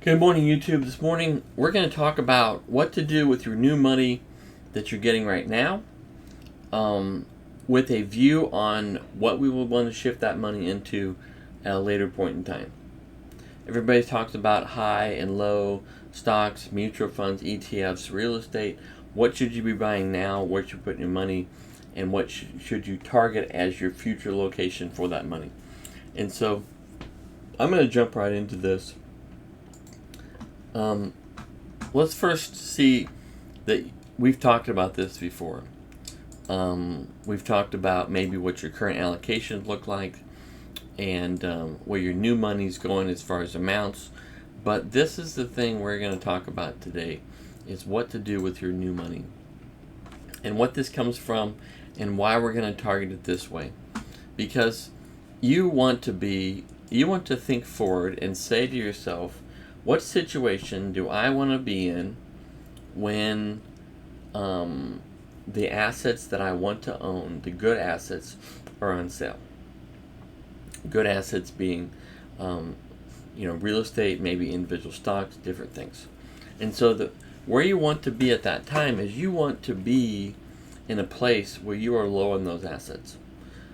Good morning, YouTube. This morning we're going to talk about what to do with your new money that you're getting right now, with a view on what we will want to shift that money into at a later point in time. Everybody talks about high and low stocks, mutual funds, ETFs, real estate. What should you be buying now? Where should you put your money? And what should you target as your future location for that money? And so I'm going to jump right into this. Let's first see that we've talked about this before. We've talked about maybe what your current allocations look like and where your new money's going as far as amounts. But this is the thing we're going to talk about today, is what to do with your new money and what this comes from and why we're going to target it this way. Because you want to think forward and say to yourself, what situation do I want to be in when the assets that I want to own, the good assets, are on sale? Good assets being, real estate, maybe individual stocks, different things. And so where you want to be at that time is you want to be in a place where you are low on those assets.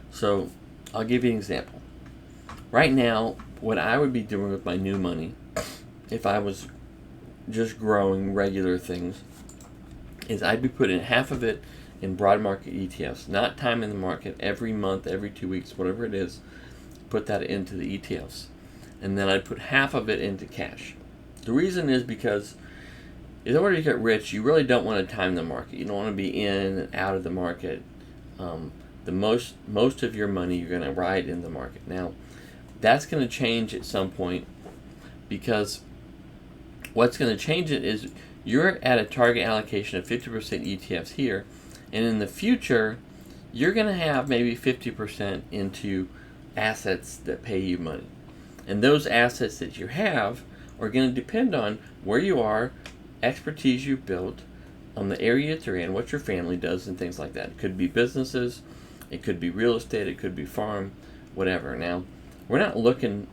So I'll give you an example. Right now, what I would be doing with my new money, if I was just growing regular things, is I'd be putting half of it in broad market ETFs, not time in the market, every month, every 2 weeks, whatever it is, put that into the ETFs. And then I'd put half of it into cash. The reason is because in order to get rich, you really don't want to time the market. You don't want to be in and out of the market. The most of your money you're going to ride in the market. Now, that's going to change at some point, because what's going to change it is you're at a target allocation of 50% ETFs here, and in the future, you're going to have maybe 50% into assets that pay you money. And those assets that you have are going to depend on where you are, expertise you've built, on the area that you're in, what your family does, and things like that. It could be businesses, it could be real estate, it could be farm, whatever. Now, we're not looking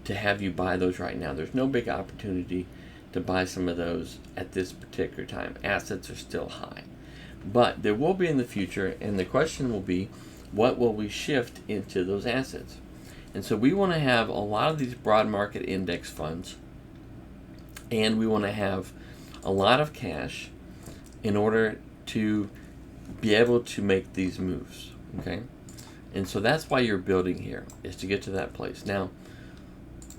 to have you buy those right now. There's no big opportunity to buy some of those at this particular time. Assets are still high. But there will be in the future, and the question will be, what will we shift into those assets? And so we want to have a lot of these broad market index funds, and we want to have a lot of cash in order to be able to make these moves, okay? And so that's why you're building here, is to get to that place. Now,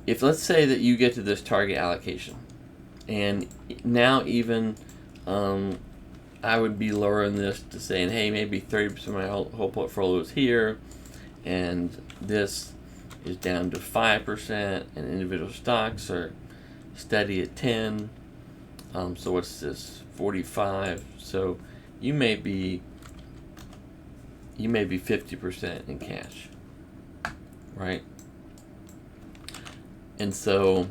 if let's say that you get to this target allocation, and now even I would be lowering this to saying, hey, maybe 30% of my whole portfolio is here, and this is down to 5%, and individual stocks are steady at 10. So what's this? 45. So you may be 50% in cash, right? And so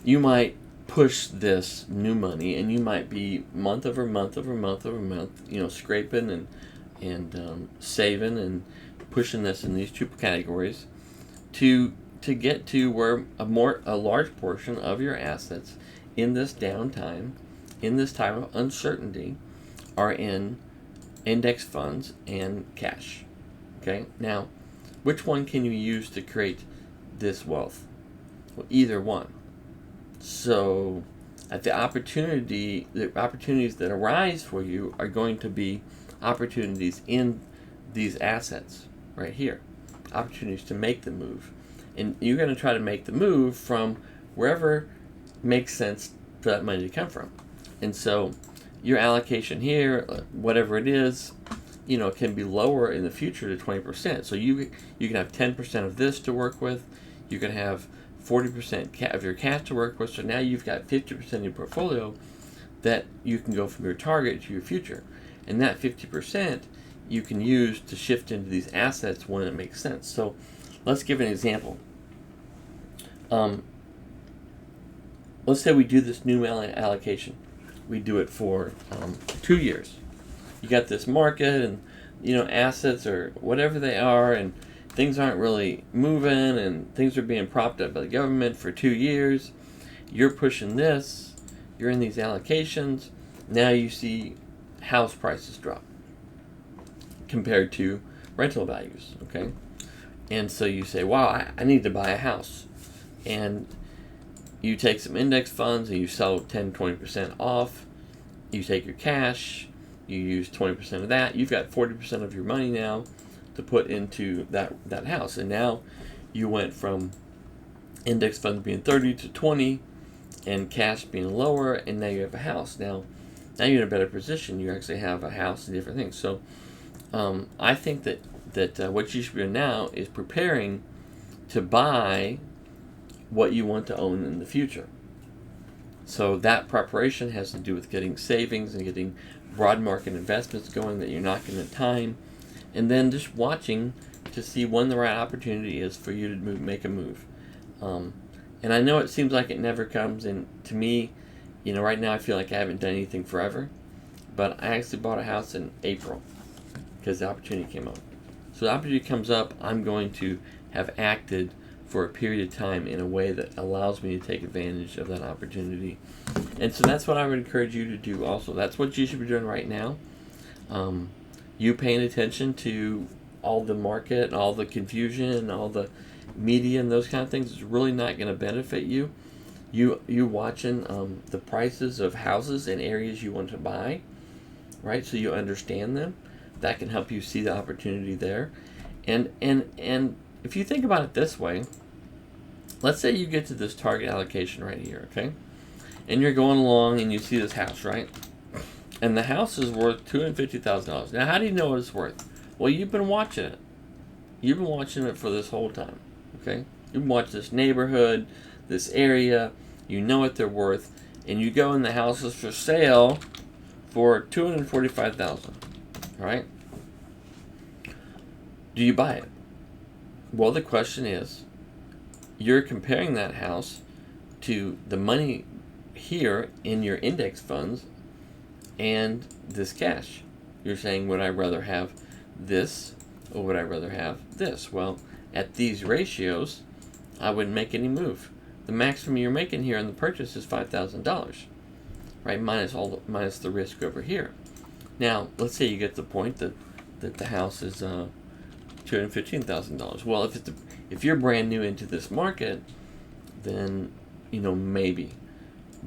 you might push this new money, and you might be month over month over month over month, scraping and saving and pushing this in these two categories to get to where a large portion of your assets in this downtime, in this time of uncertainty, are in index funds and cash. Okay? Now, which one can you use to create this wealth? Well, either one. So, the opportunities that arise for you are going to be opportunities in these assets right here. Opportunities to make the move. And you're going to try to make the move from wherever makes sense for that money to come from. And so your allocation here, whatever it is, can be lower in the future to 20%. So you can have 10% of this to work with. You can have 40% of your cash to work with. So now you've got 50% of your portfolio that you can go from your target to your future. And that 50% you can use to shift into these assets when it makes sense. So let's give an example. Let's say we do this new allocation. We do it for 2 years. You got this market and assets or whatever they are, and things aren't really moving and things are being propped up by the government for 2 years. You're pushing this, you're in these allocations. Now you see house prices drop compared to rental values, okay? And so you say, wow, I need to buy a house. And you take some index funds and you sell 10, 20% off. You take your cash, you use 20% of that. You've got 40% of your money now to put into that house. And now you went from index funds being 30 to 20 and cash being lower, and now you have a house. Now you're in a better position. You actually have a house and different things. So I think that what you should be doing now is preparing to buy what you want to own in the future. So that preparation has to do with getting savings and getting broad market investments going that you're not going to time, and then just watching to see when the right opportunity is for you to make a move. And I know it seems like it never comes, and to me, right now I feel like I haven't done anything forever, but I actually bought a house in April because the opportunity came up. So the opportunity comes up, I'm going to have acted for a period of time in a way that allows me to take advantage of that opportunity. And so that's what I would encourage you to do also. That's what you should be doing right now. You paying attention to all the market, all the confusion, all the media and those kind of things is really not going to benefit you. You watching the prices of houses in areas you want to buy, right? So you understand them. That can help you see the opportunity there. And if you think about it this way, let's say you get to this target allocation right here, okay? And you're going along and you see this house, right? And the house is worth $250,000. Now, how do you know what it's worth? Well, you've been watching it. You've been watching it for this whole time, okay? You've been watching this neighborhood, this area. You know what they're worth. And you go and the house is for sale for $245,000, all right? Do you buy it? Well, the question is, you're comparing that house to the money here in your index funds and this cash. You're saying, would I rather have this or would I rather have this? Well, at these ratios, I wouldn't make any move. The maximum you're making here on the purchase is $5,000, right? Minus the risk over here. Now, let's say you get to the point that the house is $215,000. Well, if you're brand new into this market, then maybe.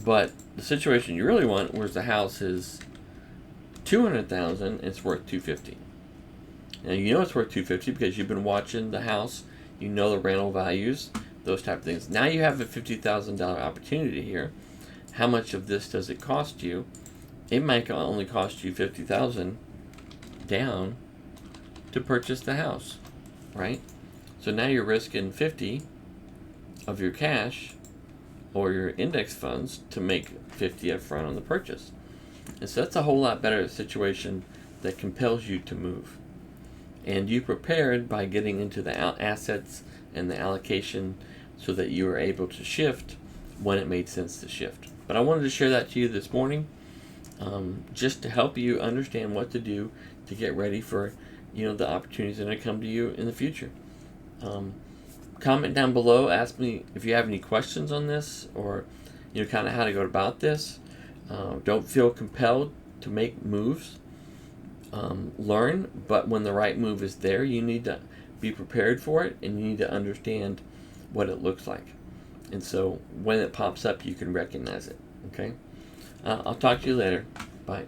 But the situation you really want, where the house is $200,000, it's worth $250,000. Now you know it's worth $250,000 because you've been watching the house. You know the rental values, those type of things. Now you have a $50,000 opportunity here. How much of this does it cost you? It might only cost you $50,000 down to purchase the house, right? So now you're risking $50,000 of your cash or your index funds to make $50,000 up front on the purchase. And so that's a whole lot better situation that compels you to move. And you prepared by getting into the assets and the allocation so that you were able to shift when it made sense to shift. But I wanted to share that to you this morning, just to help you understand what to do to get ready for the opportunities that are going to come to you in the future. Comment down below. Ask me if you have any questions on this, or kind of how to go about this. Don't feel compelled to make moves. Learn, but when the right move is there, you need to be prepared for it, and you need to understand what it looks like. And so when it pops up, you can recognize it. Okay? I'll talk to you later. Bye.